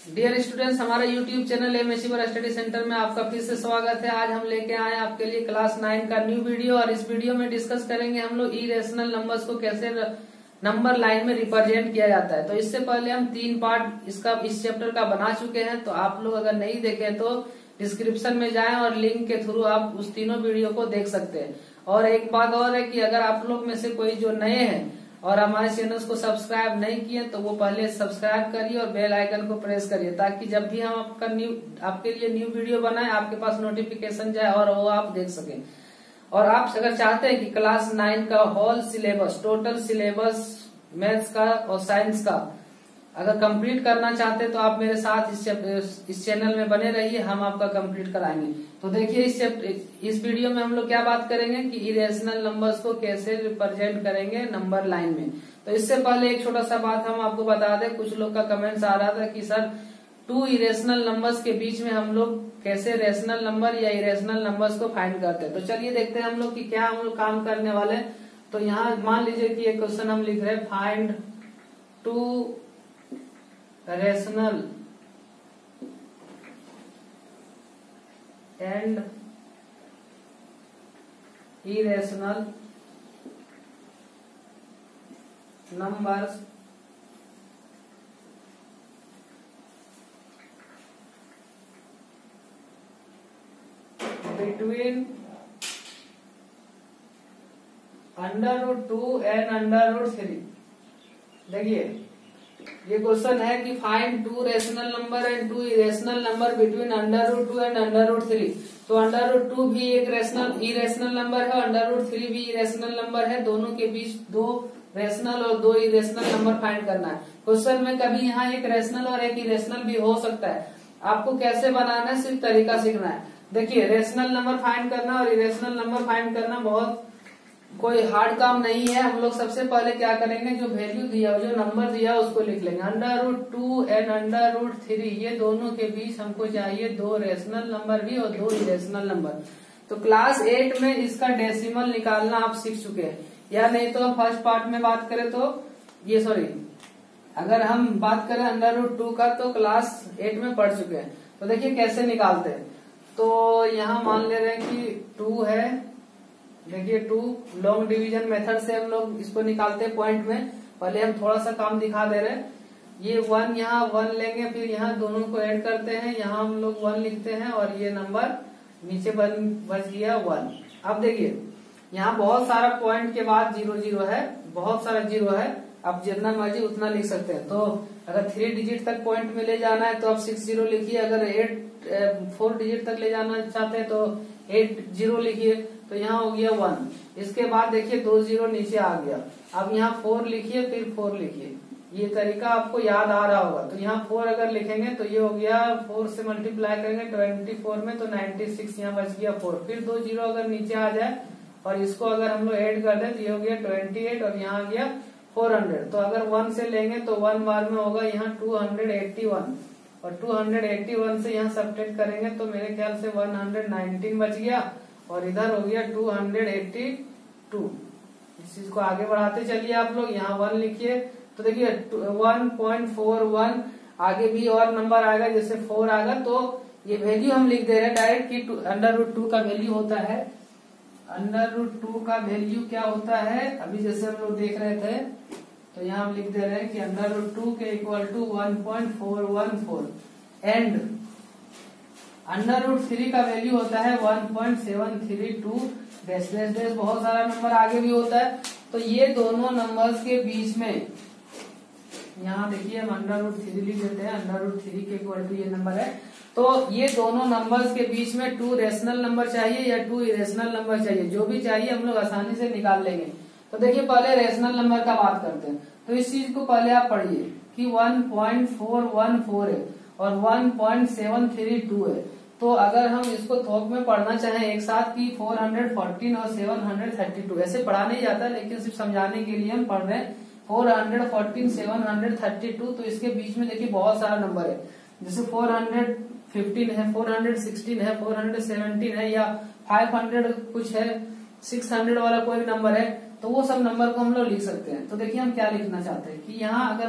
Dear students, हमारा YouTube channel MSc पर study centre में आपका फिर से स्वागत है। आज हम लेके आए आपके लिए क्लास 9 का न्यू वीडियो और इस वीडियो में डिस्कस करेंगे हम लोग इरेशनल नंबर्स को कैसे नंबर लाइन में रिप्रेजेंट किया जाता है। तो इससे पहले हम 3 पार्ट इस चैप्टर का बना चुके हैं, तो आप लोग अगर नहीं देखे तो डिस्क्रिप्शन में जाएं और लिंक के थ्रू आप उस तीनों वीडियो को देख सकते हैं। और एक बात और है कि अगर आप लोग में से कोई जो नए हैं और हमारे चैनल को सब्सक्राइब नहीं किए तो वो पहले सब्सक्राइब करिए और बेल आइकन को प्रेस करिए, ताकि जब भी हम आपके लिए न्यू वीडियो बनाए आपके पास नोटिफिकेशन जाए और वो आप देख सकें। और आप अगर चाहते हैं कि क्लास 9 का whole syllabus, total syllabus maths का और साइंस का अगर कंप्लीट करना चाहते हैं तो आप मेरे साथ इस चैनल में बने रहिए, हम आपका कंप्लीट कराएंगे। तो देखिए इस वीडियो में हम लोग क्या बात करेंगे कि इरेशनल नंबर्स को कैसे रिप्रेजेंट करेंगे नंबर लाइन में। तो इससे पहले एक छोटा सा बात हम आपको बता दें, कुछ लोग का कमेंट्स आ रहा था कि सर 2 इरेशनल नंबर्स के बीच में हम लोग कैसे रेशनल नंबर या इरेशनल नंबर्स को फाइंड करते हैं। तो चलिए देखते हैं हम लोग कि क्या हम लोग काम करने वाले हैं। तो यहाँ मान लीजिए कि एक क्वेश्चन हम लिख रहे हैं, find 2 rational and irrational numbers between √2 and √3। देखिए ये क्वेश्चन है कि find 2 rational number and 2 irrational number between √2 and √3। तो √2 भी एक इरेशनल नंबर है, √3 भी इरेशनल नंबर है। दोनों के बीच 2 रेशनल और 2 इरेशनल नंबर फाइंड करना है। क्वेश्चन में कभी यहाँ एक रेशनल और एक इरेशनल भी हो सकता है। आपको कैसे बनाना है सिर्फ तरीका सीखना है। देखिए रेशनल नंबर फाइंड करना और इरेशनल नंबर फाइंड करना बहुत कोई हार्ड काम नहीं है। हम लोग सबसे पहले क्या करेंगे, जो वैल्यू दिया, जो नंबर दिया उसको लिख लेंगे। √2 एंड √3 ये दोनों के बीच हमको चाहिए 2 रेशनल नंबर भी और 2 इरेशनल नंबर। तो क्लास 8 में इसका डेसिमल निकालना आप सीख चुके हैं, या नहीं तो फर्स्ट पार्ट में बात करें तो अगर हम बात करें √2 का तो क्लास 8 में पढ़ चुके हैं। तो देखिए कैसे निकालते हैं। तो यहाँ मान ले रहे हैं कि 2 है, देखिए 2 लॉन्ग डिवीजन मेथड से हम लोग इसको निकालते हैं पॉइंट में। पहले हम थोड़ा सा काम दिखा दे रहे हैं। ये 1 यहाँ 1 लेंगे, फिर यहाँ दोनों को ऐड करते हैं, यहाँ हम लोग 1 लिखते हैं और ये नंबर नीचे बच गया 1। अब देखिए यहाँ बहुत सारा पॉइंट के बाद 0 0 है, बहुत सारा 0 है। आप जितना मर्जी उतना लिख सकते हैं। तो अगर 3 डिजिट तक पॉइंट में ले जाना है तो आप 6 0 लिखिए, अगर 4 डिजिट तक ले जाना चाहते हैं तो 8 0 लिखिए। तो यहाँ हो गया 1। इसके बाद देखिए 2 0 नीचे आ गया। अब यहाँ 4 लिखिए, फिर 4 लिखिए। ये तरीका आपको याद आ रहा होगा। तो यहाँ 4 अगर लिखेंगे तो ये हो गया, 4 से मल्टीप्लाई करेंगे 24 में तो 96, यहाँ बच गया 4। फिर 2 0 अगर नीचे आ जाए और इसको अगर हम लोग ऐड कर दें तो ये हो गया 28 और यहाँ आ गया 400। तो अगर 1 से लेंगे तो 1 बार में होगा यहाँ 281 और 281 से यहाँ सब्ट्रैक्ट करेंगे तो मेरे ख्याल से 119 बच गया और इधर हो गया 282। इस चीज को आगे बढ़ाते चलिए आप लोग। यहाँ 1 लिखिए तो देखिए 1.41, आगे भी और नंबर आएगा जैसे 4 आएगा। तो ये वैल्यू हम लिख दे रहे हैं डायरेक्ट कि √2 का वैल्यू होता है, √2 का वैल्यू क्या होता है अभी जैसे हम लोग देख रहे थे। तो यहाँ हम लिख दे रहे हैं कि √2 के इक्वल टू 1.414 एंड √3 का वैल्यू होता है 1.732 डैश डैश डैश, बहुत सारा नंबर आगे भी होता है। तो ये दोनों नंबर्स के बीच में यहाँ देखिए हम √3 लिख देते हैं, √3 के इक्वल टू ये नंबर है। तो ये दोनों नंबर्स के बीच में 2 रेशनल नंबर चाहिए या 2 इरेशनल नंबर चाहिए, जो भी चाहिए हम लोग आसानी से निकाल लेंगे। तो देखिए पहले रेशनल नंबर का बात करते हैं। तो इस चीज को पहले आप पढ़िए कि 1.414 है और 1.732 है। तो अगर हम इसको थोक में पढ़ना चाहें एक साथ कि 414 और 732, ऐसे पढ़ा नहीं जाता लेकिन सिर्फ समझाने के लिए हम पढ़ रहे हैं 414 732। तो इसके बीच में देखिए बहुत सारा नंबर है, जैसे 415 है, 416 है, 417 है या 500 कुछ है, 600 वाला कोई नंबर है। तो वो सब नंबर को हम लोग लिख सकते हैं। तो देखिए हम क्या लिखना चाहते हैं कि यहाँ अगर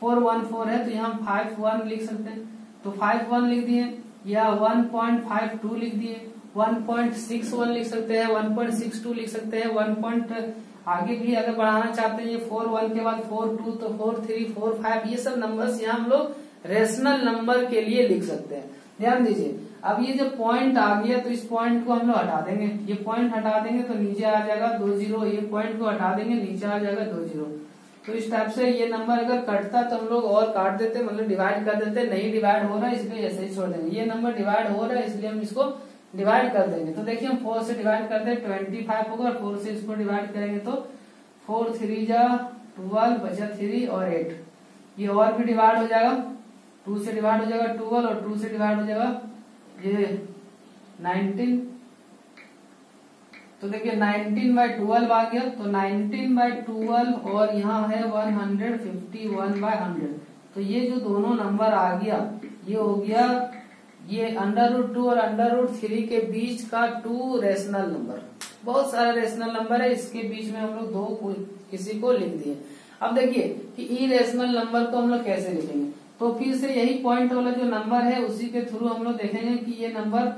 414 है तो यहाँ 51 लिख सकते हैं, तो 51 लिख दिए, या 1.52 लिख दिए, 1.61 लिख सकते हैं, 1.62 लिख सकते हैं, 1. आगे भी अगर बढ़ाना चाहते हैं ये 41 के बाद 42 तो 43, 45, ये सब नंबर्स यहाँ हम लोग रेशनल नंबर के लिए लिख सकते हैं। ध्यान दीजिए, अब ये जो पॉइंट आ गया तो इस पॉइंट को हम लोग हटा देंगे, ये पॉइंट हटा देंगे तो नीचे आ जाएगा 20, ये पॉइंट को हटा देंगे नीचे आ जाएगा 20। तो इस टाइप से ये नंबर अगर कटता तो हम लोग और काट देते, मतलब डिवाइड कर देते, नहीं डिवाइड हो रहा है इसलिए ऐसे ही छोड़ देंगे। ये नंबर डिवाइड हो रहा है इसलिए हम इसको डिवाइड कर देंगे। तो देखिए हम 4 से डिवाइड करते हैं 25 होगा, और 4 से इसको डिवाइड करेंगे तो 4 3 जा 12 बचा 3 और 8, ये और भी डिवाइड हो जाएगा, 2 से डिवाइड हो जाएगा 12 और 2 से डिवाइड हो जाएगा ये 19। तो देखिए 19/12 आ गया, तो 19/12 और यहाँ है 151/100। तो ये जो दोनों नंबर आ गया ये हो गया ये √2 और √3 के बीच का 2 रेशनल नंबर। बहुत सारा रेशनल नंबर है, इसके बीच में हम लोग 2 किसी को लिख दिए। अब देखिए कि इरेशनल नंबर को हम लोग कैसे लिखेंगे, तो फिर से यही पॉइंट वाला जो नंबर है उसी के थ्रू हम लोग देखेंगे कि ये नंबर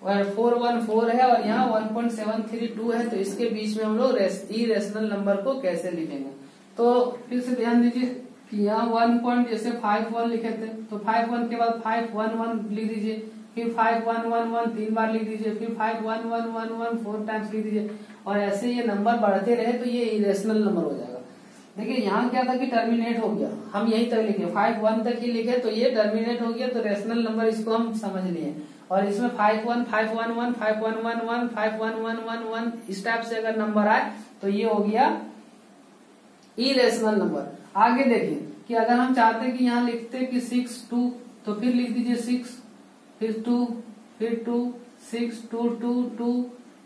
414 है और यहाँ 1.732 है, तो इसके बीच में हम लोग इरेशनल नंबर को कैसे लिखेंगे। तो फिर से ध्यान दीजिए कि यहाँ 1 जैसे 51 लिखे थे तो 51 के बाद 511 लिख दीजिए, फिर 5111 3 बार लिख दीजिए, फिर 51111 4 टाइम्स लिख दीजिए, और ऐसे ये नंबर बढ़ते रहे तो ये इरेशनल नंबर हो जाएगा। देखिए यहाँ क्या था कि टर्मिनेट हो गया, हम यही तक लिखे 51 तक ही लिखे तो ये टर्मिनेट हो गया, तो रेशनल नंबर इसको हम समझ लिए। और इसमें 51 511 5111 51111 इस टाइप से अगर नंबर आए तो ये हो गया इरेशनल नंबर। आगे देखिए कि अगर हम चाहते हैं कि यहाँ लिखते कि 6 2 तो फिर लिख दीजिए 6 फिर 2 फिर 2 6 2 2 2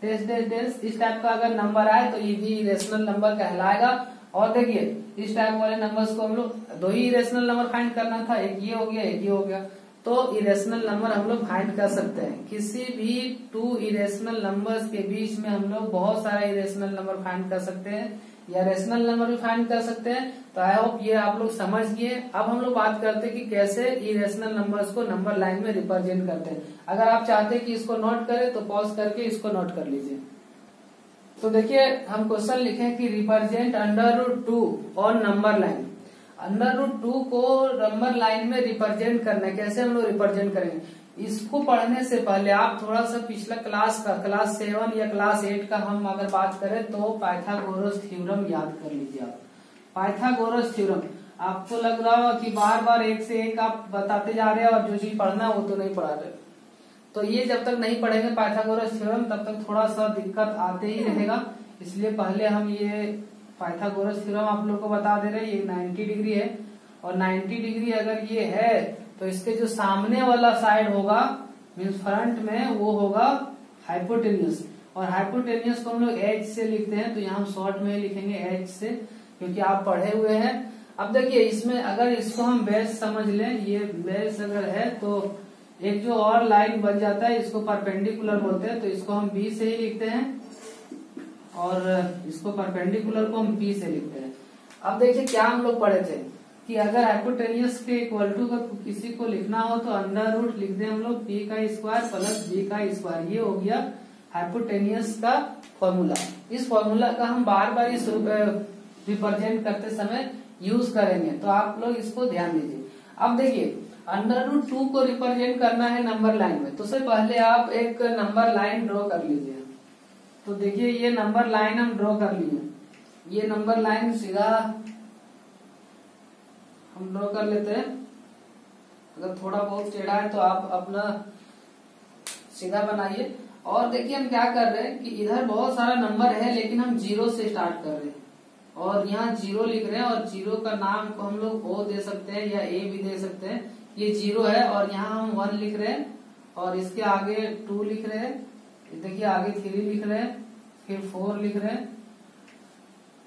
डेश डेश डेश, इस टाइप का अगर नंबर आए तो ये भी इरेशनल नंबर कहलाएगा। और देखिए इस टाइप वाले नंबर्स को हम लोग 2 ही इरेशनल नंबर फाइंड करना था, एक ये हो गया एक ये हो गया, तो इरेशनल नंबर हम लोग फाइंड कर सकते हैं। किसी भी 2 इरेशनल नंबर्स के बीच में हम लोग बहुत सारा इरेशनल नंबर फाइंड कर सकते हैं या रेशनल नंबर भी फाइंड कर सकते हैं। तो आई होप ये आप लोग समझ गए। अब हम लोग बात करते हैं कि कैसे इरेशनल नंबर्स को नंबर लाइन में रिप्रेजेंट करते हैं। अगर आप चाहते हैं कि इसको नोट करें तो पॉज करके इसको नोट कर लीजिए। तो देखिए हम क्वेश्चन लिखे कि रिप्रेजेंट √2 और नंबर लाइन। √2 को नंबर लाइन में रिप्रेजेंट करना है, कैसे हम लोग रिप्रेजेंट करेंगे। इसको पढ़ने से पहले आप थोड़ा सा पिछला क्लास का क्लास 7 या क्लास 8 का हम अगर बात करें तो पाइथागोरस थ्योरम याद कर लीजिए। आप पाइथागोरस थ्योरम आपको लग रहा होगा कि बार बार एक से एक आप बताते जा रहे हैं और जो चीज पढ़ना है वो तो नहीं पढ़ा रहे। तो ये जब तक नहीं पढ़ेंगे पाइथागोरस थ्योरम तब तक थोड़ा सा दिक्कत आते ही रहेगा। इसलिए पहले हम ये पाइथागोरस थ्योरम आप लोग को बता दे रहे हैं। ये 90 डिग्री है और 90 डिग्री अगर ये है तो इसके जो सामने वाला साइड होगा मीन्स फ्रंट में वो होगा हाइपोटेन्यूस, और हाइपोटेन्यूस को हम लोग एच से लिखते हैं। तो यहाँ हम शॉर्ट में लिखेंगे एच से, क्योंकि आप पढ़े हुए हैं। अब देखिए इसमें अगर इसको हम बेस समझ लें, ये बेस अगर है तो एक जो और लाइन बन जाता है इसको परपेंडिकुलर बोलते हैं, तो इसको हम बी से ही लिखते हैं और इसको परपेंडिकुलर को हम बी से लिखते हैं। अब देखिए क्या हम लोग पढ़े थे कि अगर हाइपोटेन्यूस के इक्वल टू का किसी को लिखना हो तो √, लिख दें हम लोग p का स्क्वायर प्लस b का स्क्वायर। ये हो गया हाइपोटेन्यूस का फॉर्मूला। इस फॉर्मूला का हम बार बार इस रिप्रेजेंट करते समय यूज करेंगे, तो आप लोग इसको ध्यान दीजिए। अब देखिए √2 को रिप्रेजेंट करना है नंबर लाइन में, तो सबसे पहले आप एक नंबर लाइन ड्रॉ कर लीजिए। तो देखिए ये नंबर लाइन हम ड्रॉ कर लिए। ये नंबर लाइन सीधा हम ड्रॉ कर लेते हैं। अगर थोड़ा बहुत टेढ़ा है तो आप अपना सीधा बनाइए। और देखिए हम क्या कर रहे हैं कि इधर बहुत सारा नंबर है लेकिन हम 0 से स्टार्ट कर रहे हैं और यहाँ 0 लिख रहे हैं, और 0 का नाम को हम लोग O दे सकते हैं या A भी दे सकते हैं। ये 0 है और यहाँ हम 1 लिख रहे हैं और इसके आगे 2 लिख रहे हैं, देखिए आगे 3 लिख रहे हैं, फिर 4 लिख रहे हैं।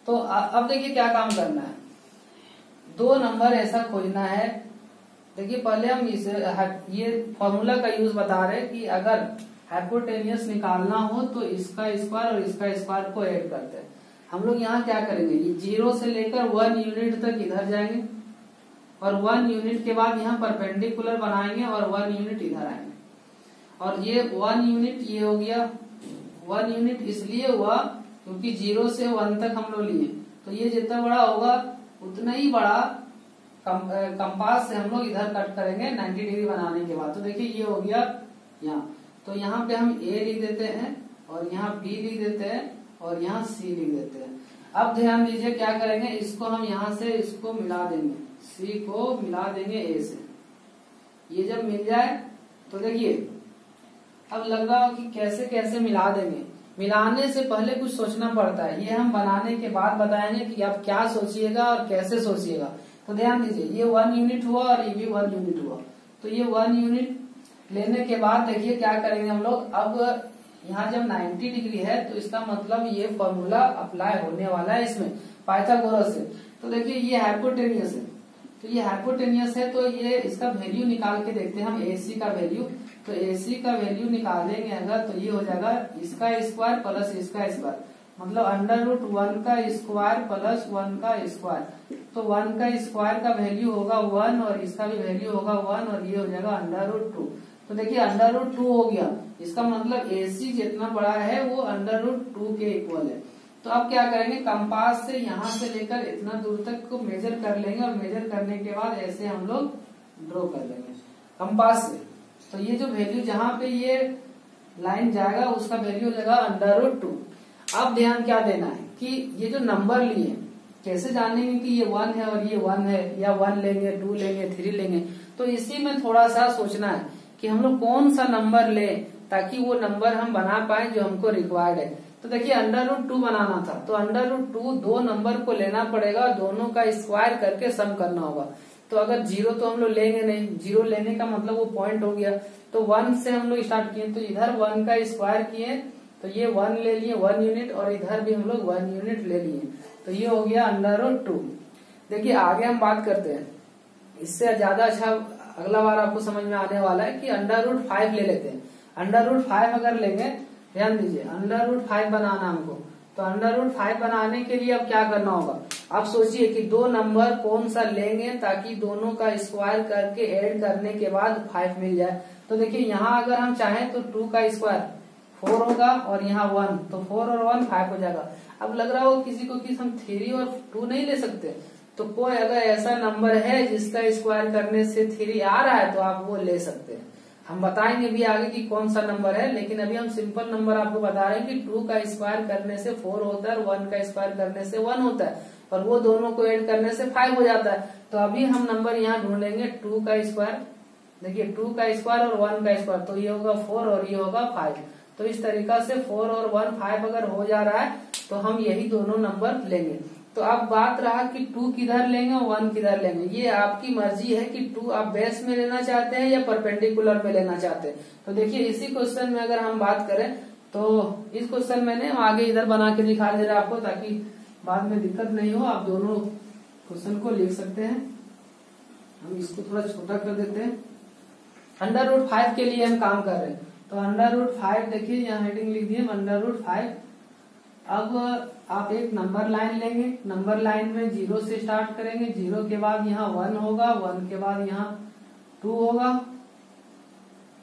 तो अब देखिए क्या काम करना है, 2 नंबर ऐसा खोजना है। देखिए पहले हम ये फॉर्मूला का यूज बता रहे हैं कि अगर हाइपोटेन्यूस निकालना हो तो इसका स्क्वायर और इसका स्क्वायर को ऐड करते हैं। हम लोग यहाँ क्या करेंगे, ये 0 से लेकर 1 यूनिट तक इधर जाएंगे और 1 यूनिट के बाद यहाँ परपेंडिकुलर बनाएंगे और 1 यूनिट इधर आएंगे। और ये 1 यूनिट ये हो गया। 1 यूनिट इसलिए हुआ क्योंकि 0 से 1 तक हम लोग लिए, तो ये जितना बड़ा होगा उतना ही बड़ा कंपास से हम लोग इधर कट करेंगे 90 डिग्री बनाने के बाद। तो देखिए ये हो गया यहाँ, तो यहाँ पे हम A लिख देते हैं और यहाँ B लिख देते हैं और यहाँ C लिख देते हैं। अब ध्यान दीजिए क्या करेंगे, इसको हम यहाँ से इसको मिला देंगे, C को मिला देंगे A से। ये जब मिल जाए तो देखिए अब लग रहा हो कि कैसे कैसे मिला देंगे। मिलाने से पहले कुछ सोचना पड़ता है, ये हम बनाने के बाद बताएंगे कि आप क्या सोचिएगा और कैसे सोचिएगा। तो ध्यान दीजिए ये 1 यूनिट हुआ और ये भी 1 यूनिट हुआ। तो ये 1 यूनिट लेने के बाद देखिए क्या करेंगे हम लोग। अब यहाँ जब 90 डिग्री है तो इसका मतलब ये फॉर्मूला अप्लाई होने वाला है इसमें पाइथागोरस से। तो देखिए ये हाइपोटेनियस है, तो ये हाइपोटेनियस है तो ये इसका वैल्यू निकाल के देखते हैं हम AC का वैल्यू। तो AC का वैल्यू निकालेंगे अगर तो ये हो जाएगा इसका स्क्वायर प्लस इसका स्क्वायर, मतलब √1 का स्क्वायर प्लस 1 का स्क्वायर। तो 1 का स्क्वायर का वैल्यू होगा 1 और इसका भी वैल्यू होगा 1 और ये हो जाएगा √2। तो देखिए √2 हो गया, इसका मतलब AC जितना बड़ा है वो √2 के इक्वल है। तो अब क्या करेंगे, कंपास से यहाँ से लेकर इतना दूर तक को मेजर कर लेंगे और मेजर करने के बाद ऐसे हम लोग ड्रॉ कर लेंगे कंपास से। तो ये जो वैल्यू जहाँ पे ये लाइन जाएगा उसका वैल्यू हो जाएगा √2। अब ध्यान क्या देना है कि ये जो नंबर लिए कैसे जानेंगे कि ये 1 है और ये 1 है, या 1 लेंगे 2 लेंगे 3 लेंगे। तो इसी में थोड़ा सा सोचना है कि हम लोग कौन सा नंबर लें ताकि वो नंबर हम बना पाए जो हमको रिक्वायर्ड है। तो देखिए √2 बनाना था तो √2 दो नंबर को लेना पड़ेगा, दोनों का स्क्वायर करके सम करना होगा। तो अगर 0 तो हम लोग लेंगे नहीं, 0 लेने का मतलब वो पॉइंट हो गया। तो 1 से हम लोग स्टार्ट किए, तो इधर 1 का स्क्वायर किए तो ये 1 ले लिए 1 यूनिट, और इधर भी हम लोग 1 यूनिट ले लिए, तो ये हो गया √2। देखिए आगे हम बात करते हैं, इससे ज्यादा अच्छा अगला बार आपको समझ में आने वाला है कि √5 ले लेते हैं। √5 अगर लेंगे, ध्यान दीजिए √5 बनाना हमको, तो √5 बनाने के लिए अब क्या करना होगा। आप सोचिए कि दो नंबर कौन सा लेंगे ताकि दोनों का स्क्वायर करके ऐड करने के बाद 5 मिल जाए। तो देखिए यहाँ अगर हम चाहें तो 2 का स्क्वायर 4 होगा और यहाँ 1, तो 4 और 1 5 हो जाएगा। अब लग रहा हो किसी को कि हम 3 और 2 नहीं ले सकते, तो कोई अगर ऐसा नंबर है जिसका स्क्वायर करने से 3 आ रहा है तो आप वो ले सकते हैं। हम बताएंगे भी आगे कि कौन सा नंबर है, लेकिन अभी हम सिंपल नंबर आपको बता रहे हैं कि 2 का स्क्वायर करने से 4 होता है और 1 का स्क्वायर करने से 1 होता है, और वो दोनों को ऐड करने से 5 हो जाता है। तो अभी हम नंबर यहाँ ढूंढेंगे 2 का स्क्वायर। देखिए 2 का स्क्वायर और 1 का स्क्वायर, तो ये होगा 4 और ये होगा 5। तो इस तरीका से 4 और 1 5 अगर हो जा रहा है तो हम यही दोनों नंबर लेंगे। तो अब बात रहा कि 2 किधर लेंगे और 1 किधर लेंगे, ये आपकी मर्जी है कि 2 आप बेस में लेना चाहते हैं या परपेंडिकुलर में लेना चाहते हैं। तो देखिए इसी क्वेश्चन में अगर हम बात करें तो इस क्वेश्चन मैंने आगे इधर बना के दिखा दे रहा आपको, ताकि बाद में दिक्कत नहीं हो, आप दोनों क्वेश्चन को लिख सकते हैं। हम इसको थोड़ा छोटा कर देते हैं। √5 के लिए हम काम कर रहे हैं, तो √5 देखिए यहाँ हेडिंग लिख दिए √5। अब आप एक नंबर लाइन लेंगे, नंबर लाइन में 0 से स्टार्ट करेंगे, 0 के बाद यहाँ 1 होगा, 1 के बाद यहाँ 2 होगा,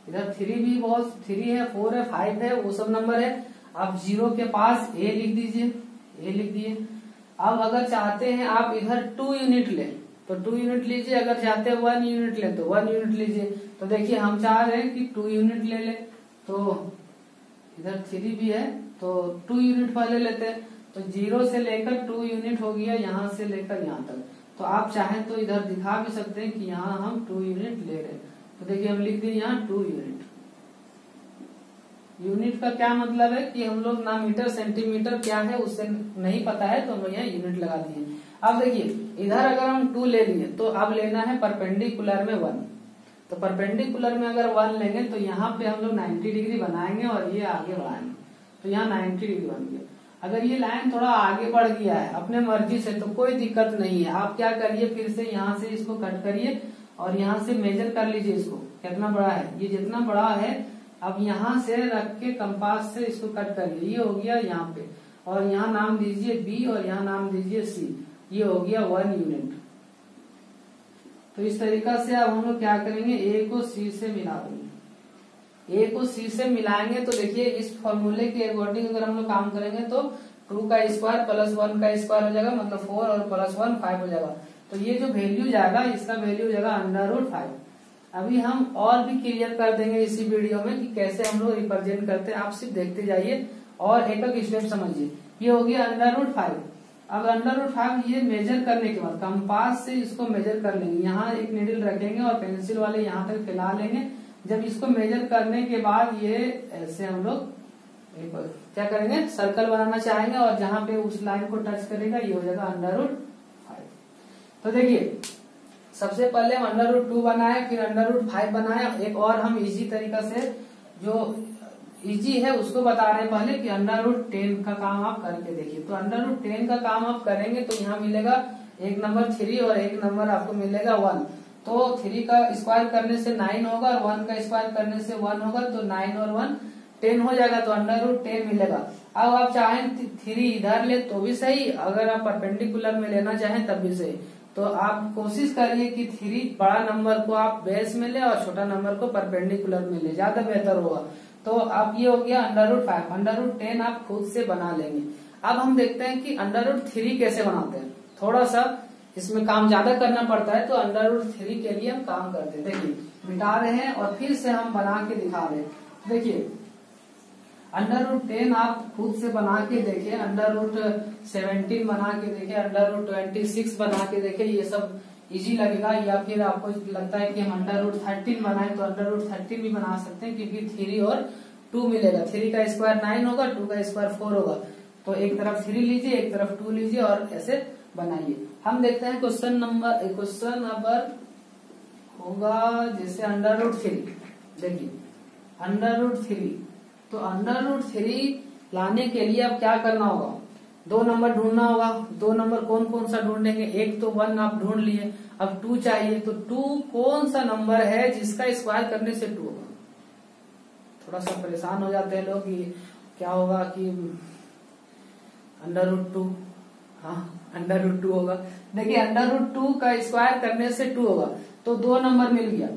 इधर 3 भी बहुत 3 है 4 है 5 है वो सब नंबर है। आप 0 के पास A लिख दीजिए, A लिख दिए। अब अगर चाहते हैं आप इधर 2 यूनिट लें तो 2 यूनिट लीजिए, अगर चाहते हैं 1 यूनिट लें तो 1 यूनिट लीजिए। तो देखिए हम चाह रहे हैं कि 2 यूनिट ले लें, तो इधर 3 भी है तो 2 यूनिट पहले लेते हैं। तो 0 से लेकर 2 यूनिट हो गया, यहाँ से लेकर यहाँ तक। तो आप चाहें तो इधर दिखा भी सकते हैं कि यहाँ हम 2 यूनिट ले रहे हैं। तो देखिए हम लिख दिए यहाँ 2 यूनिट। यूनिट का क्या मतलब है कि हम लोग ना मीटर सेंटीमीटर क्या है उससे नहीं पता है, तो हम लोग यहाँ यूनिट लगा दिए। अब देखिए इधर अगर हम 2 ले लिए तो अब लेना है परपेंडिकुलर में 1। तो परपेंडिकुलर में अगर 1 लेंगे तो यहाँ पे हम लोग 90 डिग्री बनाएंगे और ये आगे बढ़ाएंगे, तो यहाँ 90 डिग्री बन गया। अगर ये लाइन थोड़ा आगे बढ़ गया है अपने मर्जी से तो कोई दिक्कत नहीं है, आप क्या करिए फिर से यहाँ से इसको कट करिए और यहाँ से मेजर कर लीजिए इसको कितना बड़ा है। ये जितना बड़ा है अब यहाँ से रख के कंपास से इसको कट करिए, ये हो गया यहाँ पे, और यहाँ नाम दीजिए B और यहाँ नाम दीजिए C, ये हो गया 1 यूनिट। तो इस तरीका से अब हम लोग क्या करेंगे, ए को सी से मिला देंगे। ए को सी से मिलाएंगे तो देखिए इस फॉर्मूले के अकॉर्डिंग अगर हम लोग काम करेंगे तो 2 का स्क्वायर प्लस 1 का स्क्वायर हो जाएगा, मतलब 4 और प्लस 1 5 हो जाएगा। तो ये जो वैल्यू जाएगा इसका वैल्यू हो जाएगा √5। अभी हम और भी क्लियर कर देंगे इसी वीडियो में कि कैसे हम लोग रिप्रेजेंट करते हैं, आप सिर्फ देखते जाइए और एक एक स्टेप समझिए। ये हो गया √5। अब √5 ये मेजर करने के बाद कंपास से इसको मेजर कर लेंगे, यहाँ एक नीडल रखेंगे और पेंसिल वाले यहाँ तक फैला लेंगे। जब इसको मेजर करने के बाद ये ऐसे हम लोग क्या करेंगे, सर्कल बनाना चाहेंगे और जहां पे उस लाइन को टच करेगा ये हो जाएगा √5। तो देखिए सबसे पहले हम √2 बनाए, फिर √5 बनाए। एक और हम इजी तरीका से जो इजी है उसको बता रहे हैं पहले कि √10 का काम आप करके देखिए। तो √10 का काम आप करेंगे तो यहाँ मिलेगा एक नंबर 3 और एक नंबर आपको मिलेगा 1। तो 3 का स्क्वायर करने से 9 होगा और 1 का स्क्वायर करने से 1 होगा, तो 9 और 1 10 हो जाएगा, तो √10 मिलेगा। अब आप चाहें 3 इधर ले तो भी सही, अगर आप परपेंडिकुलर में लेना चाहें तब भी सही। तो आप कोशिश करिए कि 3 बड़ा नंबर को आप बेस में ले और छोटा नंबर को परपेंडिकुलर में ले, ज्यादा बेहतर होगा। तो आप ये हो गया √5। √10 आप खुद से बना लेंगे। अब हम देखते हैं कि √3 कैसे बनाते हैं। थोड़ा सा इसमें काम ज्यादा करना पड़ता है, तो √3 के लिए हम काम करते हैं। देखिए मिटा रहे हैं और फिर से हम बना के दिखा रहे हैं। देखिए √10 आप खुद से बना के देखिए, √17 बना के देखिए, √26 बना के देखिए, ये सब इजी लगेगा। या फिर आपको लगता है कि हम √13 बनाए तो √13 भी बना सकते हैं, क्योंकि 3 और 2 मिलेगा। 3 का स्क्वायर 9 होगा, 2 का स्क्वायर 4 होगा। तो एक तरफ 3 लीजिए, एक तरफ 2 लीजिए और ऐसे बनाइए। हम देखते हैं क्वेश्चन नंबर होगा जैसे √3। देखिए √3, तो √3 लाने के लिए अब क्या करना होगा, 2 नंबर ढूंढना होगा। 2 नंबर कौन कौन सा ढूंढेंगे, एक तो 1 आप ढूंढ लिए, अब 2 चाहिए। तो 2 कौन सा नंबर है जिसका स्क्वायर करने से 2 होगा। थोड़ा सा परेशान हो जाते हैं लोग कि क्या होगा कि √2, हाँ √2 होगा। देखिए √2 का स्क्वायर करने से 2 होगा, तो 2 नंबर मिल गया।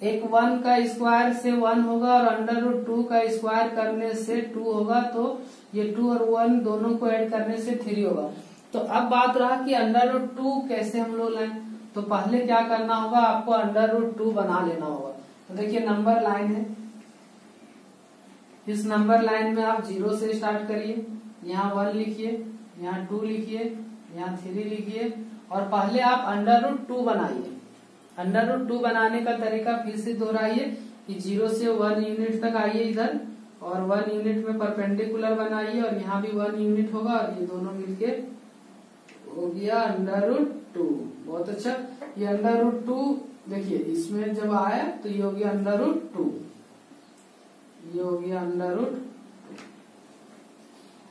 एक 1 का स्क्वायर से 1 होगा और √2 का स्क्वायर करने से 2 होगा, तो ये 2 और 1 दोनों को ऐड करने से 3 होगा। तो अब बात रहा कि √2 कैसे हम लोग लाएं। तो पहले क्या करना होगा, आपको √2 बना लेना होगा। तो देखिए नंबर लाइन है, इस नंबर लाइन में आप 0 से स्टार्ट करिए, यहाँ 1 लिखिए, यहाँ 2 लिखिए, यहाँ 3 लिखिए और पहले आप √2 बनाइए। √2 बनाने का तरीका फिर से दोहराइए कि 0 से 1 यूनिट तक आइए इधर और 1 यूनिट में परपेंडिकुलर बनाइए और यहाँ भी 1 यूनिट होगा और ये दोनों मिलके हो गया √2। बहुत अच्छा, ये √2 देखिए इसमें जब आया तो ये हो गया √2, ये हो गया √2।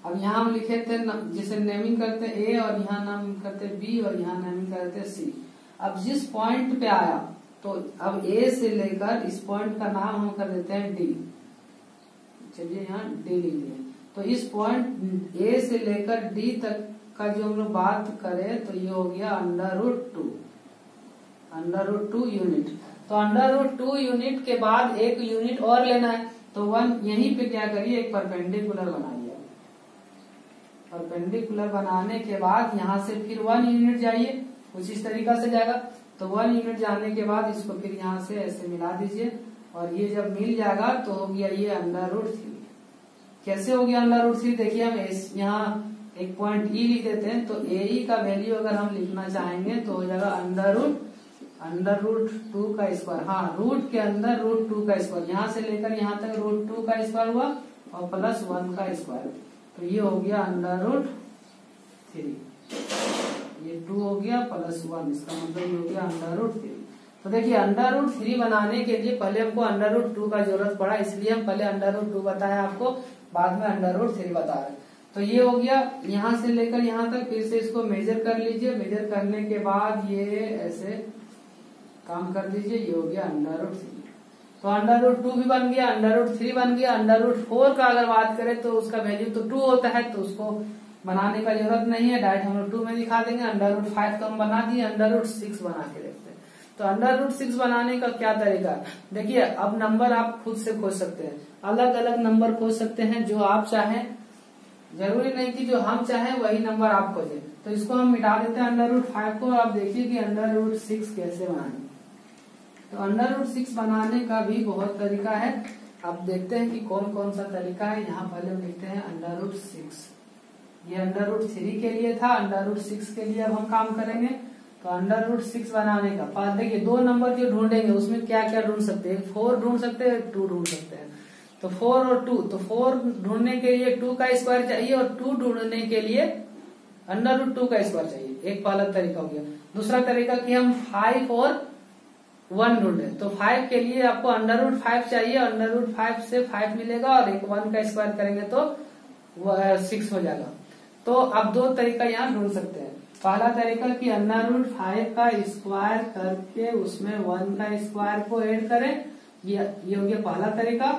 अब यहाँ हम लिखे थे जैसे नेमिंग करते ए और यहाँ नाम करते बी और यहाँ नेमिंग करते सी। अब जिस पॉइंट पे आया तो अब ए से लेकर इस पॉइंट का नाम हम कर देते हैं डी। चलिए यहाँ डी लिख दिए। तो इस पॉइंट ए से लेकर डी तक का जो हम लोग बात करें तो ये हो गया √2 यूनिट। तो √2 यूनिट के बाद एक यूनिट और लेना है, तो 1 यहीं पे क्या करिए, एक परपेंडिकुलर बनाइए। परपेंडिकुलर बनाने के बाद यहाँ से फिर 1 यूनिट जाइए, कुछ इस तरीका से जाएगा। तो 1 यूनिट जाने के बाद इसको फिर यहाँ से ऐसे मिला दीजिए और ये जब मिल जाएगा तो हो गया ये √3। कैसे हो गया √3, देखिए हम यहाँ एक पॉइंट ई लिख देते हैं। तो ए का वैल्यू अगर हम लिखना चाहेंगे तो हो जाएगा √2 का स्क्वायर। हाँ, रूट के अंदर √2 का स्क्वायर, यहाँ से लेकर यहाँ तक √2 का स्क्वायर हुआ और प्लस 1 का स्क्वायर। तो ये हो गया √3, ये 2 हो गया प्लस 1, इसका मतलब ये हो गया √3। तो देखिए √3 बनाने के लिए पहले हमको √2 का जरूरत पड़ा, इसलिए हम पहले √2 बताया आपको, बाद में √3 बता रहे। तो ये हो गया यहाँ से लेकर यहाँ तक, फिर से इसको मेजर कर लीजिए। मेजर करने के बाद ये ऐसे काम कर दीजिए, ये हो गया √3। तो √2 भी बन गया, √3 बन गया। √4 का अगर बात करें तो उसका वैल्यू तो 2 होता है, तो उसको बनाने का जरूरत नहीं है, डायरेक्ट हम लोग 2 में दिखा देंगे। √5 तो हम बना दिए, √6 बना के देखते हैं। तो √6 बनाने का क्या तरीका है, देखिए अब नंबर आप खुद से खोज सकते हैं, अलग अलग नंबर खोज सकते हैं जो आप चाहें, जरूरी नहीं कि जो हम चाहें वही नंबर आप खोजें। तो इसको हम मिटा देते हैं √5 को। आप देखिए कि √6 कैसे बनाएंगे। तो √6 बनाने का भी बहुत तरीका है। अब देखते हैं कि कौन कौन सा तरीका है। यहाँ पहले हम लिखते हैं √6, ये √3 के लिए था, √6 के लिए अब हम काम करेंगे। तो √6 बनाने का पास देखिए दो नंबर जो ढूंढेंगे उसमें क्या क्या ढूंढ सकते हैं, 4 ढूंढ सकते हैं, 2 ढूंढ सकते हैं। तो 4 और 2, तो 4 ढूंढने के लिए 2 का स्क्वायर चाहिए और 2 ढूंढने के लिए √2 का स्क्वायर चाहिए। एक पहला तरीका हो गया। दूसरा तरीका कि हम 5 और 1 ढूंढे, तो 5 के लिए आपको √5 चाहिए, √5 से 5 मिलेगा और एक 1 का स्क्वायर करेंगे तो 6 हो जाएगा। तो आप दो तरीका यहाँ ढूंढ सकते हैं। पहला तरीका कि √5 का स्क्वायर करके उसमें 1 का स्क्वायर को ऐड करें, ये हो गया पहला तरीका।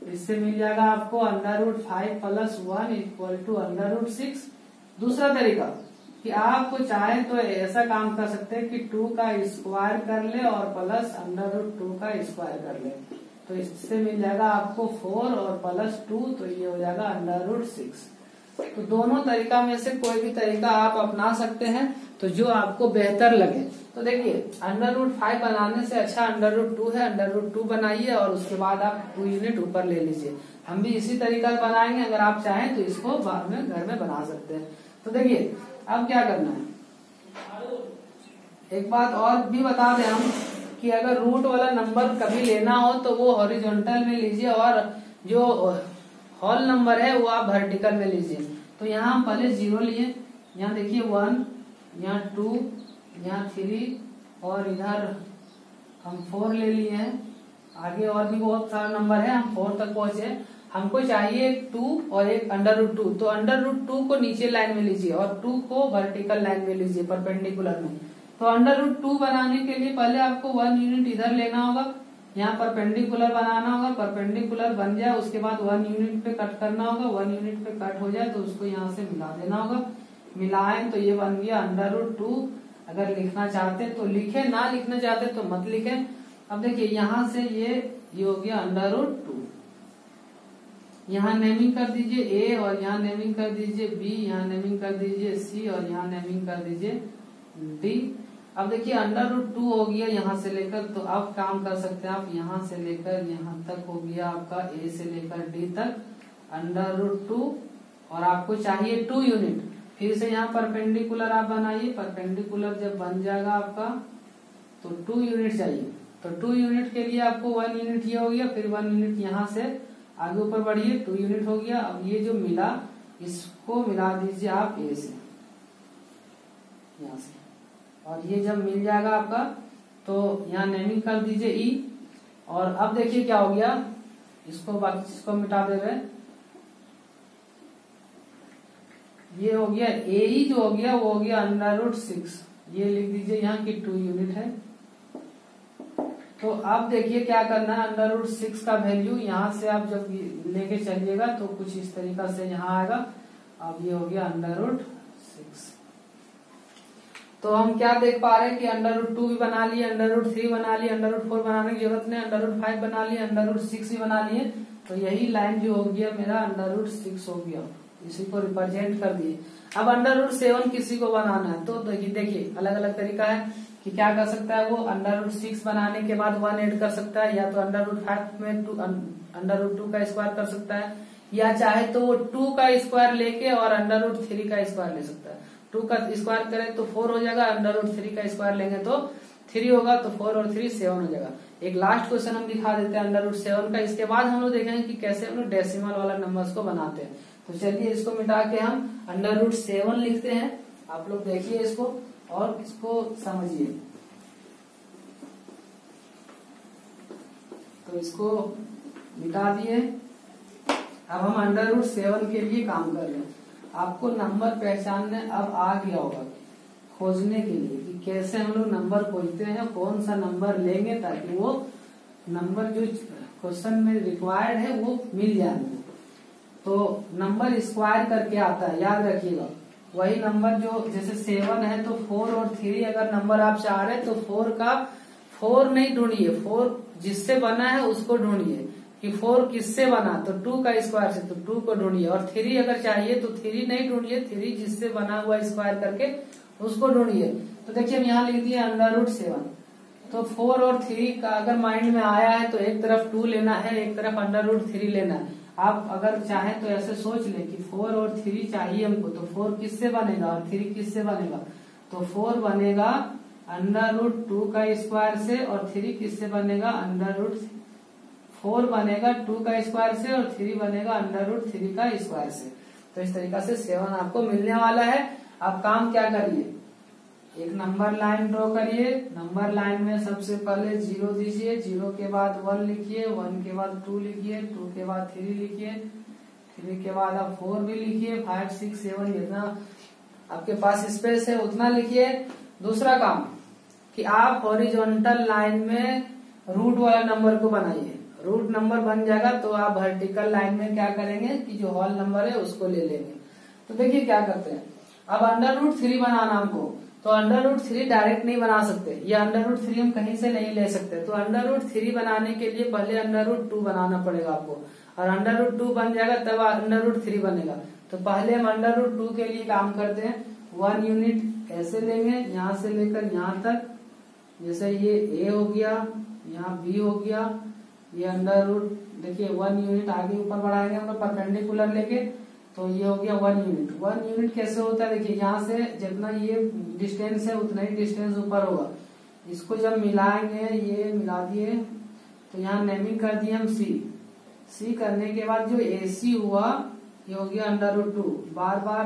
इससे मिल जाएगा आपको √5 + 1 = √6। दूसरा तरीका कि आपको चाहे तो ऐसा काम कर सकते हैं कि 2 का स्क्वायर कर ले और प्लस √2 का स्क्वायर कर ले, तो इससे मिल जाएगा आपको 4 और +2, तो ये हो जाएगा √6। तो दोनों तरीका में से कोई भी तरीका आप अपना सकते हैं, तो जो आपको बेहतर लगे। तो देखिए √5 बनाने से अच्छा √2 है, √2 बनाइए और उसके बाद आप 2 यूनिट ऊपर ले लीजिए। हम भी इसी तरीका बनाएंगे, अगर आप चाहें तो इसको बाद में घर में बना सकते हैं। तो देखिए अब क्या करना है, एक बात और भी बता दें हम कि अगर रूट वाला नंबर कभी लेना हो तो वो हॉरिजॉन्टल में लीजिए और जो होल नंबर है वो आप वर्टिकल में लीजिए। तो यहाँ हम पहले 0 लिए, यहाँ देखिए 1, यहाँ 2, यहाँ 3 और इधर हम 4 ले लिए हैं। आगे और भी बहुत सारा नंबर है, हम 4 तक पहुंचे। हमको चाहिए एक 2 और एक √2, तो √2 को नीचे लाइन में लीजिए और 2 को वर्टिकल लाइन में लीजिए, परपेंडिकुलर में। तो √2 बनाने के लिए पहले आपको 1 यूनिट इधर लेना होगा, यहाँ परपेंडिकुलर बनाना होगा, परपेंडिकुलर बन जाए उसके बाद 1 यूनिट पे कट करना होगा, 1 यूनिट पे कट हो जाए तो उसको यहाँ से मिला देना होगा। मिलाएं तो ये बन गया √2। अगर लिखना चाहते तो लिखे, ना लिखना चाहते तो मत लिखे। अब देखिए यहाँ से ये हो गया √2। यहाँ नेमिंग कर दीजिए A और यहाँ नेमिंग कर दीजिए B, यहाँ नेमिंग कर दीजिए C और यहाँ नेमिंग कर दीजिए D। अब देखिए √2 हो गया यहाँ से लेकर, तो अब काम कर सकते हैं आप यहाँ से लेकर यहाँ तक हो गया आपका A से लेकर D तक √2, और आपको चाहिए 2 यूनिट। फिर से यहाँ परपेंडिकुलर आप बनाइए, परपेंडिकुलर जब बन जाएगा आपका तो 2 यूनिट चाहिए। तो 2 यूनिट के लिए आपको 1 यूनिट ये हो गया, फिर 1 यूनिट यहाँ से आगे ऊपर बढ़िए, 2 यूनिट हो गया। अब ये जो मिला इसको मिला दीजिए आप A से, यहाँ से, और ये जब मिल जाएगा आपका तो यहाँ नेमिंग कर दीजिए E। और अब देखिए क्या हो गया, इसको बाकी चीज को मिटा दे रहे, ये हो गया A जो हो गया वो हो गया √6, ये लिख दीजिए यहाँ की 2 यूनिट है। तो अब देखिए क्या करना है, √6 का वैल्यू यहाँ से आप जब लेके चलिएगा तो कुछ इस तरीका से यहाँ आएगा। अब ये हो गया √6। तो हम क्या देख पा रहे हैं कि √2 भी बना लिए, √3 बना लिए, √4 बनाने की जरूरत नहीं, √5 बना लिए, √6 भी बना लिए। तो यही लाइन जो हो गया मेरा √6 हो गया, इसी को रिप्रेजेंट कर दिए। अब √7 किसी को बनाना है तो देखिए अलग अलग तरीका है कि क्या कर सकता है वो, √6 बनाने के बाद 1 ऐड कर सकता है, या तो √5 में √2 का स्क्वायर कर सकता है, या चाहे तो वो 2 का स्क्वायर लेके और √3 का स्क्वायर ले सकता है। 2 का स्क्वायर करें तो 4 हो जाएगा, √3 का स्क्वायर लेंगे तो 3 होगा, तो 4 और 3 7 हो जाएगा। एक लास्ट क्वेश्चन हम दिखा देते हैं √7 का, इसके बाद हम लोग देखेंगे कि कैसे हम लोग डेसिमल वाला नंबर्स को बनाते हैं। तो चलिए इसको मिटा के हम √7 लिखते हैं। आप लोग देखिए इसको और इसको समझिए। तो इसको मिटा दिए, अब हम √7 के लिए काम कर रहे हैं। आपको नंबर पहचानने अब आ गया होगा खोजने के लिए कि कैसे हम लोग नंबर खोजते हैं, कौन सा नंबर लेंगे ताकि वो नंबर जो क्वेश्चन में रिक्वायर्ड है वो मिल जाए। तो नंबर स्क्वायर करके आता है, याद रखिएगा। वही नंबर जो जैसे 7 है तो 4 और 3 अगर नंबर आप चाह रहे हैं तो 4 नहीं ढूंढिए, 4 जिससे बना है उसको ढूंढिए कि 4 किससे बना, तो 2 का स्क्वायर से, तो 2 को ढूंढिए। और 3 अगर चाहिए तो 3 नहीं ढूंढिए, 3 जिससे बना हुआ स्क्वायर करके उसको ढूंढिए। तो देखिए हम यहाँ लिख दिए √7। तो 4 और 3 का अगर माइंड में आया है तो एक तरफ 2 लेना है, एक तरफ √3 लेना है। आप अगर चाहें तो ऐसे सोच लें कि 4 और 3 चाहिए हमको, तो 4 किससे बनेगा और 3 किससे बनेगा, तो 4 बनेगा √2 का स्क्वायर से और 3 किससे बनेगा, 4 बनेगा 2 का स्क्वायर से और 3 बनेगा √3 का स्क्वायर से। तो इस तरीका से 7 आपको मिलने वाला है। आप काम क्या करिए, एक नंबर लाइन ड्रॉ करिए। नंबर लाइन में सबसे पहले 0 दीजिए, 0 के बाद 1 लिखिए, 1 के बाद 2 लिखिए, 2 के बाद 3 लिखिए, 3 के बाद आप 4 भी लिखिए, 5, 6, 7 जितना आपके पास स्पेस है उतना लिखिए। दूसरा काम कि आप हॉरिजॉन्टल लाइन में रूट वाला नंबर को बनाइए। रूट नंबर बन जाएगा तो आप वर्टिकल लाइन में क्या करेंगे कि जो होल नंबर है उसको ले लेंगे। तो देखिए क्या करते हैं, अब √3 बनाना हमको, तो √3 डायरेक्ट नहीं बना सकते, ये √3 हम कहीं से नहीं ले सकते। तो √3 बनाने के लिए पहले √2 बनाना पड़ेगा आपको, और √2 बन जाएगा तब √3 बनेगा। तो पहले हम √2 के लिए काम करते हैं। 1 यूनिट ऐसे लेंगे यहाँ से लेकर यहाँ तक, जैसे ये A हो गया, यहाँ B हो गया, ये देखिए 1 यूनिट आगे ऊपर बढ़ाएंगे हम लोग परपेंडिकुलर लेके, तो ये हो गया 1 यूनिट। 1 यूनिट कैसे होता है, देखिए यहाँ से जितना ये डिस्टेंस है उतना ही डिस्टेंस ऊपर होगा। इसको जब मिलाएंगे, ये मिला दिए, तो यहाँ नेमिंग कर दिए हम C करने के बाद जो AC हुआ ये हो गया √2। बार बार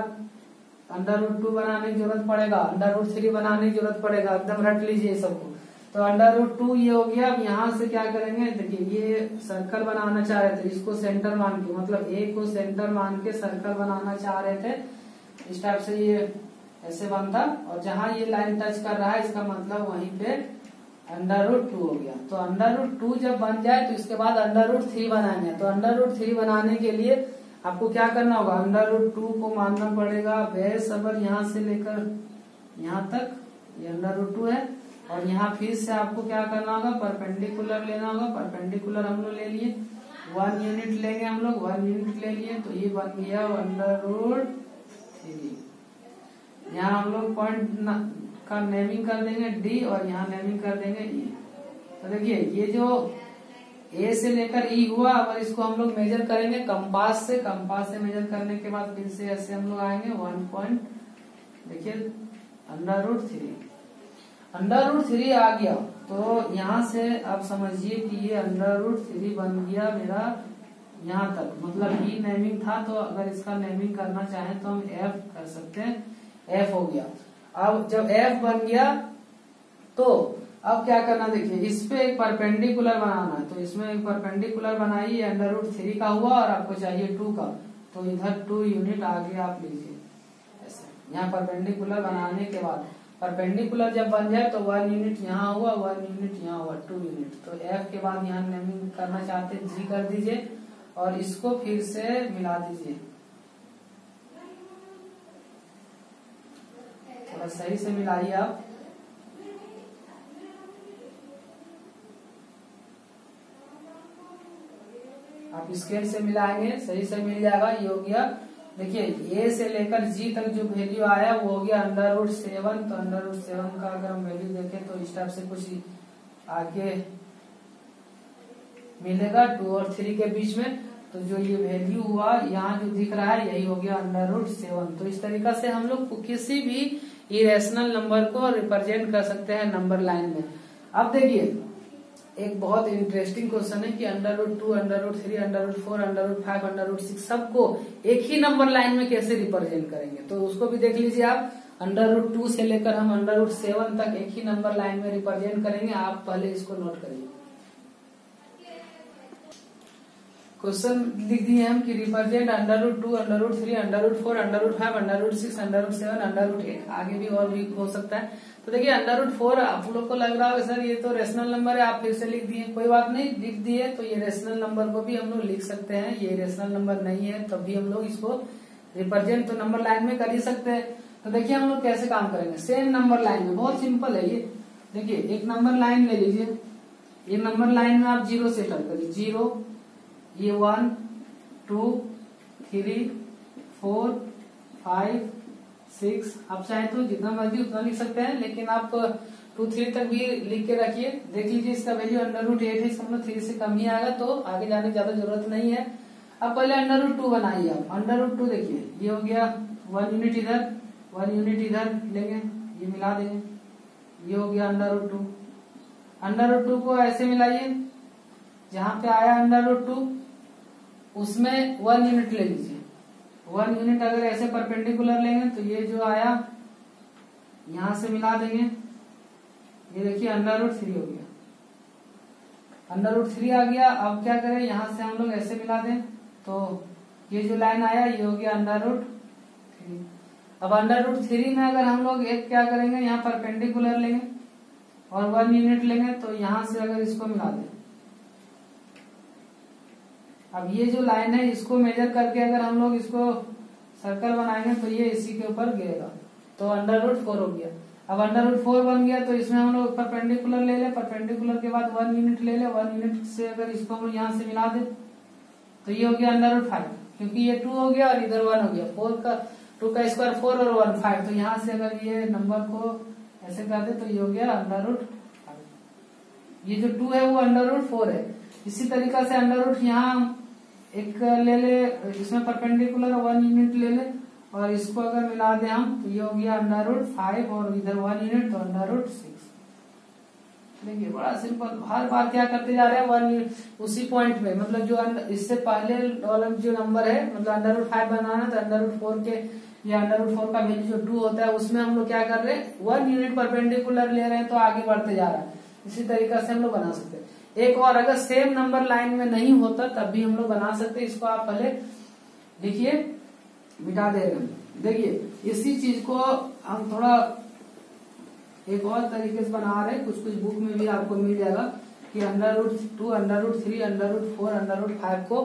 √2 बनाने की जरूरत पड़ेगा, √3 बनाने की जरूरत पड़ेगा, एकदम रट लीजिए सबको। तो √2 ये हो गया। अब यहाँ से क्या करेंगे, देखिए ये सर्कल बनाना चाह रहे थे, इसको सेंटर मान के, मतलब A को सेंटर मान के सर्कल बनाना चाह रहे थे। इस टाइप से ये ऐसे बनता, और जहां ये लाइन टच कर रहा है इसका मतलब वहीं पे √2 हो गया। तो √2 जब बन जाए तो इसके बाद √3 बनाएंगे। तो √3 बनाने के लिए आपको क्या करना होगा, √2 को मानना पड़ेगा बेस, अगर यहाँ से लेकर यहाँ तक ये √2 है, और यहाँ फिर से आपको क्या करना होगा, परपेंडिकुलर लेना होगा। परपेंडिकुलर हम लोग ले लिए, 1 यूनिट लेंगे हम लोग, 1 यूनिट ले लिए, तो ये बन गया √3। यहाँ हम लोग पॉइंट का नेमिंग कर देंगे D, और यहाँ नेमिंग कर देंगे E। तो देखिए ये जो A से लेकर E हुआ, अब इसको हम लोग मेजर करेंगे कंपास से। कंपास से मेजर करने के बाद फिर से ऐसे हम लोग आएंगे 1 पॉइंट, देखिए √3 आ गया। तो यहाँ से आप समझिए कि ये √3 बन गया मेरा यहाँ तक, मतलब E नेमिंग था, तो अगर इसका नेमिंग करना चाहें तो हम F कर सकते हैं, F हो गया। अब जब F बन गया तो अब क्या करना, देखिए इस पे एक परपेंडिकुलर बनाना है। तो इसमें एक परपेंडिकुलर बनाइए, √3 का हुआ और आपको चाहिए 2 का, तो इधर 2 यूनिट आगे आप लीजिए ऐसे। यहाँ परपेंडिकुलर बनाने के बाद परपेंडिकुलर जब बन जाए तो 1 यूनिट यहाँ हुआ, 1 यूनिट यहाँ हुआ, 2 यूनिट। तो F के बाद यहाँ नेमिंग करना चाहते हैं G कर दीजिए, और इसको फिर से मिला दीजिए, थोड़ा सही से मिलाइए आप। आप स्केल से मिलाएंगे, सही से मिल जाएगा। ये हो गया, देखिए A से लेकर G तक जो वैल्यू आया वो हो गया √7। तो √7 का अगर हम वैल्यू देखें तो इस टाइप से कुछ आगे मिलेगा 2 और 3 के बीच में। तो जो ये वैल्यू हुआ यहाँ जो दिख रहा है यही हो गया √7। तो इस तरीका से हम लोग किसी भी इरेशनल नंबर को रिप्रेजेंट कर सकते हैं नंबर लाइन में। अब देखिए एक बहुत इंटरेस्टिंग क्वेश्चन है कि √2, √3, √4, √5, √6 सबको एक ही नंबर लाइन में कैसे रिप्रेजेंट करेंगे, तो उसको भी देख लीजिए आप। √2 से लेकर हम √7 तक एक ही नंबर लाइन में रिप्रेजेंट करेंगे। आप पहले इसको नोट करिए। क्वेश्चन लिख दिए हम कि रिप्रेजेंट √2, √3, √4, √5, √6, √7, √8। आगे भी और भी हो सकता है। तो देखिए √4 आप लोग को लग रहा होगा सर ये तो रेशनल नंबर है, आप फिर से लिख दिए, कोई बात नहीं, लिख दिए तो ये रेशनल नंबर को भी हम लोग लिख सकते हैं। ये रेशनल नंबर नहीं है तब भी हम लोग इसको रिप्रेजेंट तो नंबर लाइन में कर ही सकते हैं। तो देखिए हम लोग कैसे काम करेंगे सेम नंबर लाइन में, बहुत सिंपल है ये। देखिए एक नंबर लाइन ले लीजिए, ये नंबर लाइन में आप 0 से स्टार्ट करिए, 0, ये 1 2 3 4 5 6, आप चाहे तो जितना मर्जी उतना लिख सकते हैं, लेकिन आप 2 3 तक भी लिख के रखिए। देख लीजिए इसका वैल्यू √8 है, इसका मतलब 3 से कम ही आएगा, तो आगे जाने की ज्यादा जरूरत नहीं है। अब पहले √2 बनाइए आप। √2 देखिए ये हो गया 1 यूनिट इधर, 1 यूनिट इधर लेंगे, ये मिला देंगे, ये हो गया √2। √2 को ऐसे मिलाइए, जहां पे आया √2 उसमें 1 यूनिट ले लीजिए। 1 यूनिट अगर ऐसे परपेंडिकुलर लेंगे तो ये जो आया यहां से मिला देंगे, ये देखिए √3 हो गया, √3 आ गया। अब क्या करें, यहां से हम लोग ऐसे मिला दें, तो ये जो लाइन आया ये हो गया √3। अब √3 में अगर हम लोग एक क्या करेंगे, यहाँ परपेंडिकुलर लेंगे और 1 यूनिट लेंगे, तो यहां से अगर इसको मिला दें, अब ये जो लाइन है इसको मेजर करके अगर हम लोग इसको सर्कल बनाएंगे तो ये इसी के ऊपर गिरेगा, तो √4 हो गया। अब √4 बन गया तो इसमें हम लोग परपेंडिकुलर ले ले, परपेंडिकुलर के बाद 1 यूनिट ले ले, 1 यूनिट से अगर इसको हम यहाँ से मिला दे तो ये हो गया √5, क्योंकि ये 2 हो गया और इधर 1 हो गया, 2 का स्क्वायर 4 और 1 5, तो यहाँ से अगर ये नंबर को ऐसे कर दे तो ये हो गया √5। ये जो 2 है वो √4 है। इसी तरीका से √ यहाँ एक ले ले, इसमें परपेंडिकुलर 1 यूनिट ले ले और इसको अगर मिला दें हम तो ये हो गया √5 और इधर 1 यूनिट तो √6। देखिए बड़ा सिंपल, हर बार क्या करते जा रहे हैं 1 यूनिट उसी पॉइंट में, मतलब जो इससे पहले वाला जो नंबर है मतलब √5 बनाना तो √4 के या √4 का वैल्यू जो 2 होता है उसमें हम लोग क्या कर रहे हैं 1 यूनिट परपेंडिकुलर ले रहे हैं, तो आगे बढ़ते जा रहा है। इसी तरीका से हम लोग बना सकते हैं। एक और, अगर सेम नंबर लाइन में नहीं होता तब भी हम लोग बना सकते हैं। इसको आप पहले देखिए, मिटा दे रहे हैं। देखिए इसी चीज को हम थोड़ा एक और तरीके से बना रहे हैं, कुछ कुछ बुक में भी आपको मिल जाएगा कि √2 √3 √4 √5 को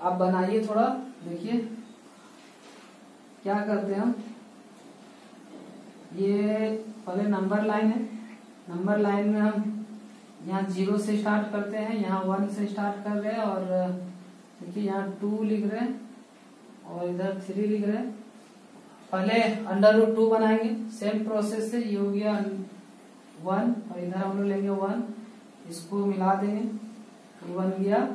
आप बनाइए। थोड़ा देखिए क्या करते हैं हम, ये पहले नंबर लाइन है, नंबर लाइन में हम यहाँ 0 से स्टार्ट करते हैं, यहाँ 1 से स्टार्ट कर रहे हैं और देखिए यहाँ 2 लिख रहे हैं और इधर 3 लिख रहे हैं। पहले √2 बनाएंगे सेम प्रोसेस से, ये हो गया 1 और इधर हम लोग लेंगे 1, इसको मिला देंगे, ये बन गया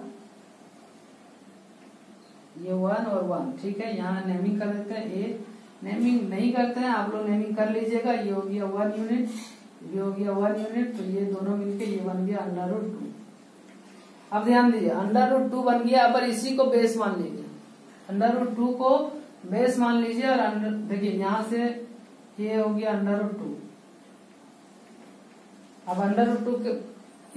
ये 1 और 1। ठीक है, यहाँ नेमिंग कर देते हैं, ए नेमिंग नहीं करते हैं आप लोग, नेमिंग कर लीजिएगा। ये हो गया 1 यूनिट, ये हो गया 1 यूनिट, तो ये दोनों मिलके ये बन गया √2। अब ध्यान दीजिए √2 बन गया, अब इसी को बेस मान लीजिए, √2 को बेस मान लीजिए और देखिए यहाँ से ये हो गया √2। अब √2 के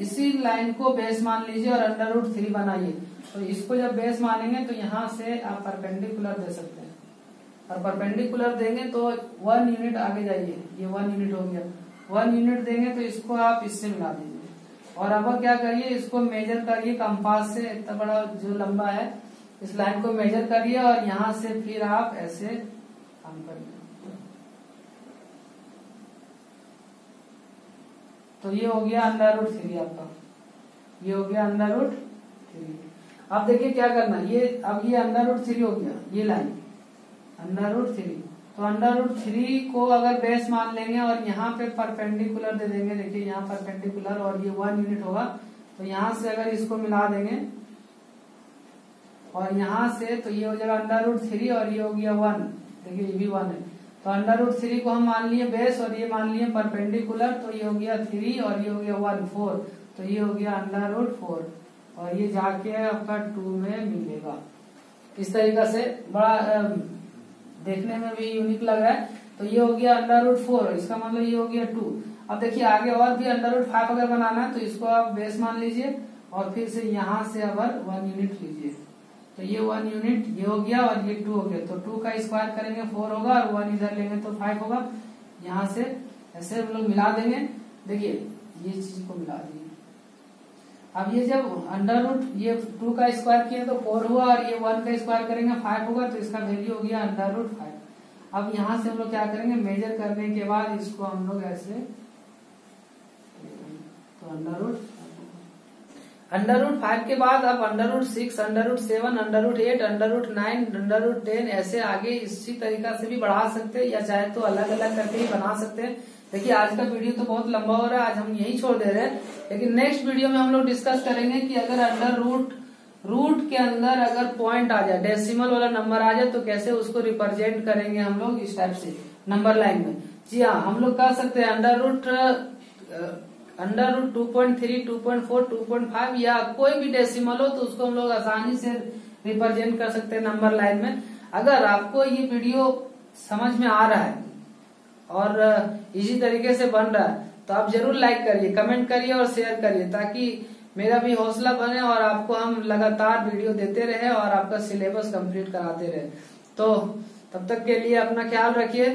इसी लाइन को बेस मान लीजिए और √3 बनाइए, तो इसको जब बेस मानेंगे तो यहाँ से आप परपेंडिकुलर दे सकते हैं, और परपेंडिकुलर देंगे तो 1 यूनिट आगे जाइए, ये 1 यूनिट हो गया, 1 यूनिट देंगे तो इसको आप इससे मिला दीजिए। और अब क्या करिए, इसको मेजर करिए कंपास से, इतना बड़ा जो लंबा है इस लाइन को मेजर करिए और यहाँ से फिर आप ऐसे काम करिए, तो ये हो गया √3 आपका, ये हो गया √3। अब देखिए क्या करना, ये अब ये √3 हो गया, ये लाइन √3, तो √3 को अगर बेस मान लेंगे और यहाँ पे परपेंडिकुलर दे देंगे, देखिए यहाँ परपेंडिकुलर और ये 1 यूनिट होगा, तो यहाँ से अगर इसको मिला देंगे और यहाँ से तो ये हो जाएगा √3 और ये हो गया 1, देखिए ये भी 1 है, तो √3 को हम मान लिए बेस और ये मान लिए परपेंडिकुलर, तो ये हो गया 3 और ये हो गया 1 4, तो ये हो गया √4 और ये जाके आपका 2 में मिलेगा। इस तरीका से बड़ा देखने में भी यूनिक लग रहा है। तो ये हो गया √4, इसका मतलब ये हो गया 2। अब देखिए आगे और भी √5 अगर बनाना है तो इसको आप बेस मान लीजिए और फिर से यहाँ से अगर 1 यूनिट लीजिए, तो ये 1 यूनिट ये हो गया और ये 2 हो गया, तो 2 का स्क्वायर करेंगे 4 होगा और 1 इधर लेंगे तो 5 होगा। यहाँ से ऐसे हम लोग मिला देंगे, देखिए ये चीज को मिला दिए। अब ये जब ये 2 का स्क्वायर किए तो 4 हुआ और ये 1 का स्क्वायर करेंगे 5 होगा, तो इसका वैल्यू हो गया √5। अब यहाँ से हम लोग क्या करेंगे, मेजर करने के बाद इसको हम लोग ऐसे √5 के बाद अब √6, √7, √8, √9, √10 ऐसे आगे इसी तरीका से भी बढ़ा सकते हैं, या चाहे तो अलग अलग करके ही बना सकते हैं। देखिए आज का वीडियो तो बहुत लंबा हो रहा है, आज हम यही छोड़ दे रहे हैं, लेकिन नेक्स्ट वीडियो में हम लोग डिस्कस करेंगे कि अगर अंडर रूट के अंदर अगर पॉइंट आ जाए, डेसिमल वाला नंबर आ जाए, तो कैसे उसको रिप्रेजेंट करेंगे हम लोग इस टाइप से नंबर लाइन में। जी हाँ, हम लोग कर सकते हैं अंडर रूट 2.3, 2.4, 2.5 या कोई भी डेसिमल हो तो उसको हम लोग आसानी से रिप्रेजेंट कर सकते हैं नंबर लाइन में। अगर आपको ये वीडियो समझ में आ रहा है और इसी तरीके से बन रहा है तो आप जरूर लाइक करिए, कमेंट करिए और शेयर करिए, ताकि मेरा भी हौसला बने और आपको हम लगातार वीडियो देते रहे और आपका सिलेबस कंप्लीट कराते रहे। तो तब तक के लिए अपना ख्याल रखिए।